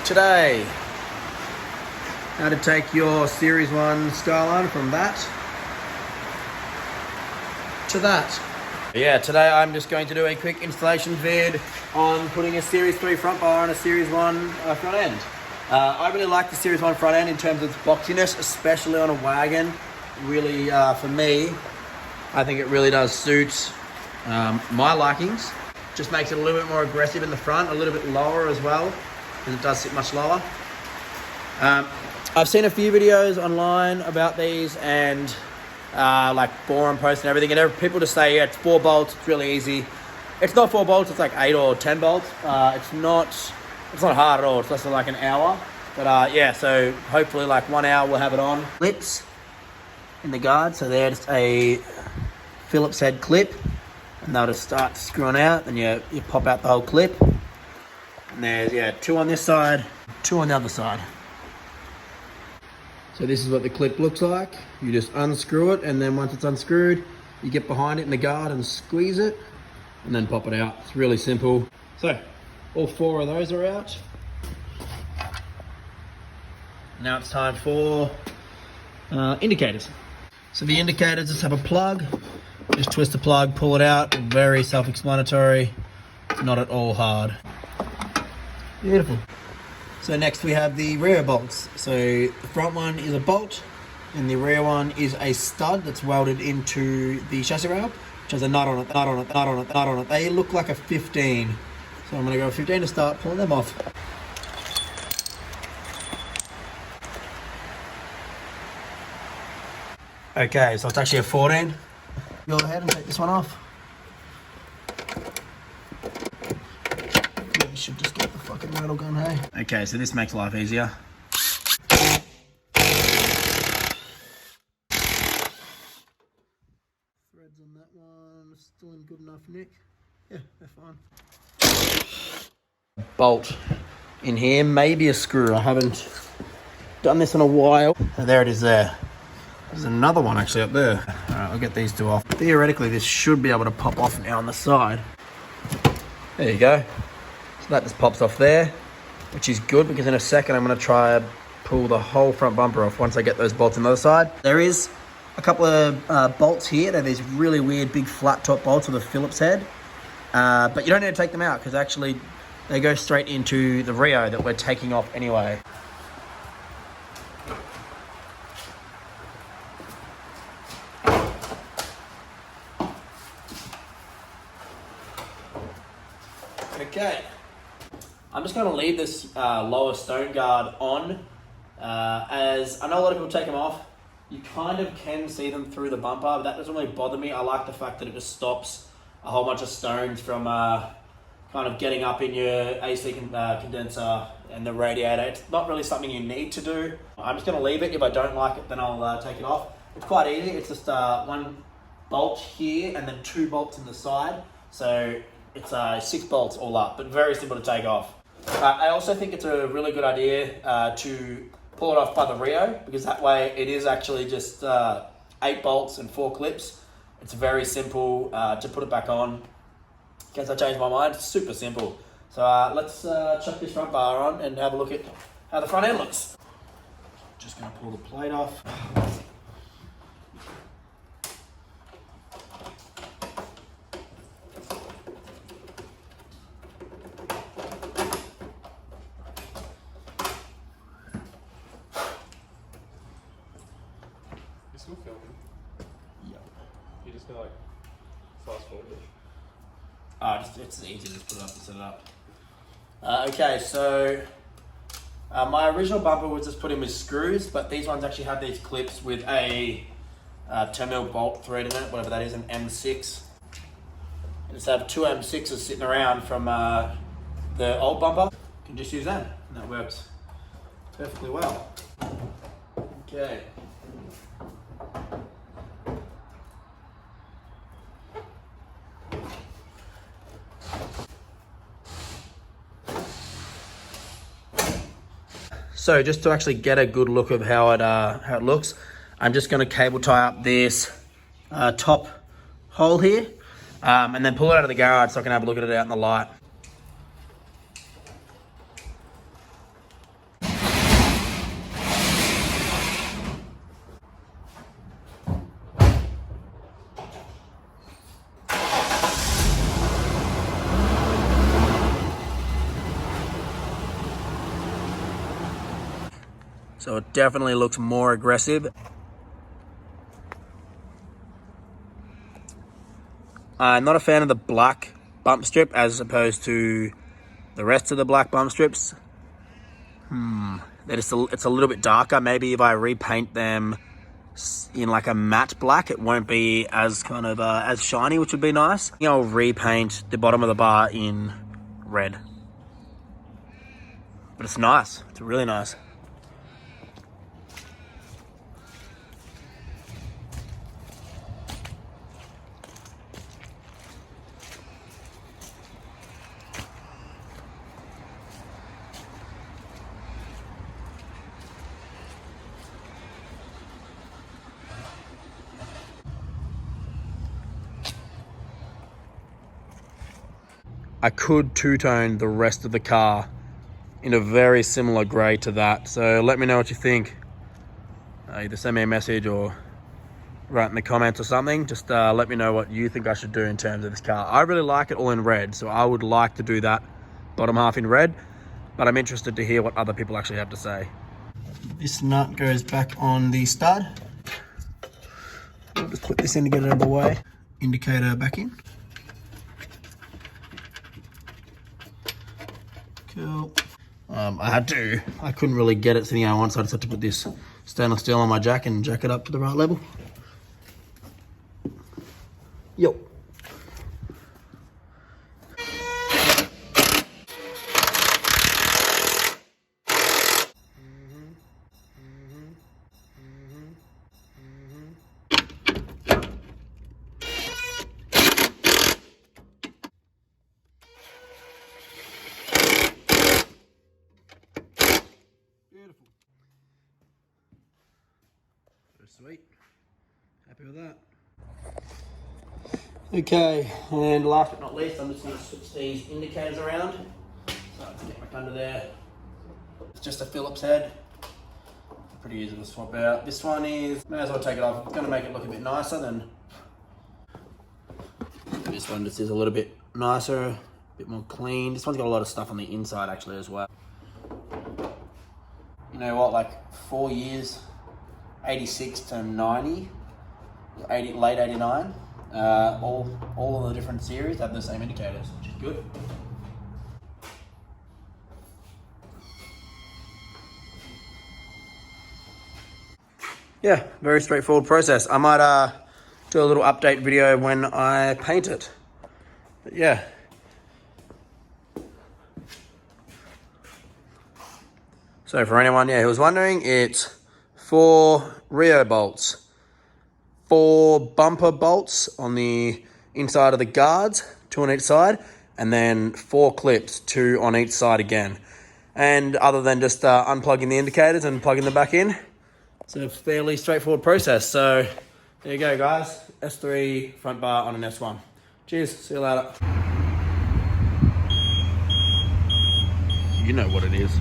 Today, how to take your Series 1 Skyline from that to that. Yeah, today I'm just going to do a quick installation vid on putting a Series 3 front bar on a Series 1 front end. I really like the Series 1 front end in terms of its boxiness, especially on a wagon. Really, for me, I think it really does suit my likings. Just makes it a little bit more aggressive in the front, a little bit lower as well, because it does sit much lower. I've seen a few videos online about these and like forum posts and everything, and people just say, yeah, it's 4 bolts, it's really easy. It's not 4 bolts, it's like 8 or 10 bolts. It's not hard at all, it's less than like an hour. But yeah, so hopefully like 1 hour we'll have it on. Clips in the guard, so they're just a Phillips head clip, and they'll just start screwing out, and you pop out the whole clip. And there's 2 on this side, 2 on the other side. So this is what the clip looks like. You just unscrew it, and then once it's unscrewed, you get behind it in the guard and squeeze it, and then pop it out. It's really simple. So all 4 of those are out. Now it's time for indicators. So the indicators just have a plug. Just twist the plug, pull it out. Very self-explanatory. Not at all hard. Beautiful. So next we have the rear bolts. So the front one is a bolt, and the rear one is a stud that's welded into the chassis rail, which has a nut on it. They look like a 15. So I'm gonna go 15 to start pulling them off. Okay, so it's actually a 14. Go ahead and take this one off. Yeah, you should just get the fucking rattle gun, hey? Okay, so this makes life easier. Threads on that one, still in good enough nick. Yeah, they're fine. Bolt in here, maybe a screw. I haven't done this in a while. And there it is there. There's another one actually up there. All right, I'll get these 2 off. Theoretically, this should be able to pop off now on the side. There you go. So that just pops off there, which is good because in a second I'm going to try and pull the whole front bumper off once I get those bolts on the other side. There is a couple of bolts here. They're these really weird big flat top bolts with a Phillips head. But you don't need to take them out because actually they go straight into the Rio that we're taking off anyway. Okay, I'm just going to leave this lower stone guard on, as I know a lot of people take them off. You kind of can see them through the bumper, but that doesn't really bother me. I like the fact that it just stops a whole bunch of stones from kind of getting up in your AC condenser and the radiator. It's not really something you need to do. I'm just going to leave it. If I don't like it, then I'll take it off. It's quite easy. It's just 1 bolt here and then 2 bolts in the side. So it's 6 bolts all up, but very simple to take off. I also think it's a really good idea to pull it off by the Rio, because that way it is actually just 8 bolts and 4 clips. It's very simple to put it back on. In case I change my mind, it's super simple. So let's chuck this front bar on and have a look at how the front end looks. Just gonna pull the plate off. Still filming? Yep. You just gonna like fast forward it? It's easy to just put it up and set it up. Okay, so my original bumper was just put in with screws, but these ones actually have these clips with a 10mm bolt thread in it, whatever that is, an M6. I just have 2 M6s sitting around from the old bumper. You can just use them, and that works perfectly well. Okay. So just to actually get a good look of how it looks, I'm just going to cable tie up this top hole here, and then pull it out of the garage so I can have a look at it out in the light. So it definitely looks more aggressive. I'm not a fan of the black bump strip as opposed to the rest of the black bump strips. It's a little bit darker. Maybe if I repaint them in like a matte black, it won't be as kind of as shiny, which would be nice. I think I'll repaint the bottom of the bar in red. But it's nice. It's really nice. I could two-tone the rest of the car in a very similar grey to that. So let me know what you think. Either send me a message or write in the comments or something. Just let me know what you think I should do in terms of this car. I really like it all in red, so I would like to do that bottom half in red, but I'm interested to hear what other people actually have to say. This nut goes back on the stud. I'll just put this in to get it out of the way. Indicator back in. Cool. I couldn't really get it sitting how I want, so I just had to put this stainless steel on my jack and jack it up to the right level. Yo. Beautiful. Sweet. Happy with that. Okay, and last but not least, I'm just going to switch these indicators around. So I can get back under there. It's just a Phillips head. Pretty easy to swap out. This one is, may as well take it off. It's going to make it look a bit nicer than this one. Just is a little bit nicer, a bit more clean. This one's got a lot of stuff on the inside actually as well. You know what, like 4 years, 86 to 90, late 89, all of the different series have the same indicators, which is good. Yeah, very straightforward process. I might do a little update video when I paint it. But yeah. So for anyone who was wondering, it's 4 Rio bolts, 4 bumper bolts on the inside of the guards, 2 on each side, and then 4 clips, 2 on each side again. And other than just unplugging the indicators and plugging them back in, it's a fairly straightforward process. So there you go, guys. S3 front bar on an S1. Cheers, see you later. You know what it is.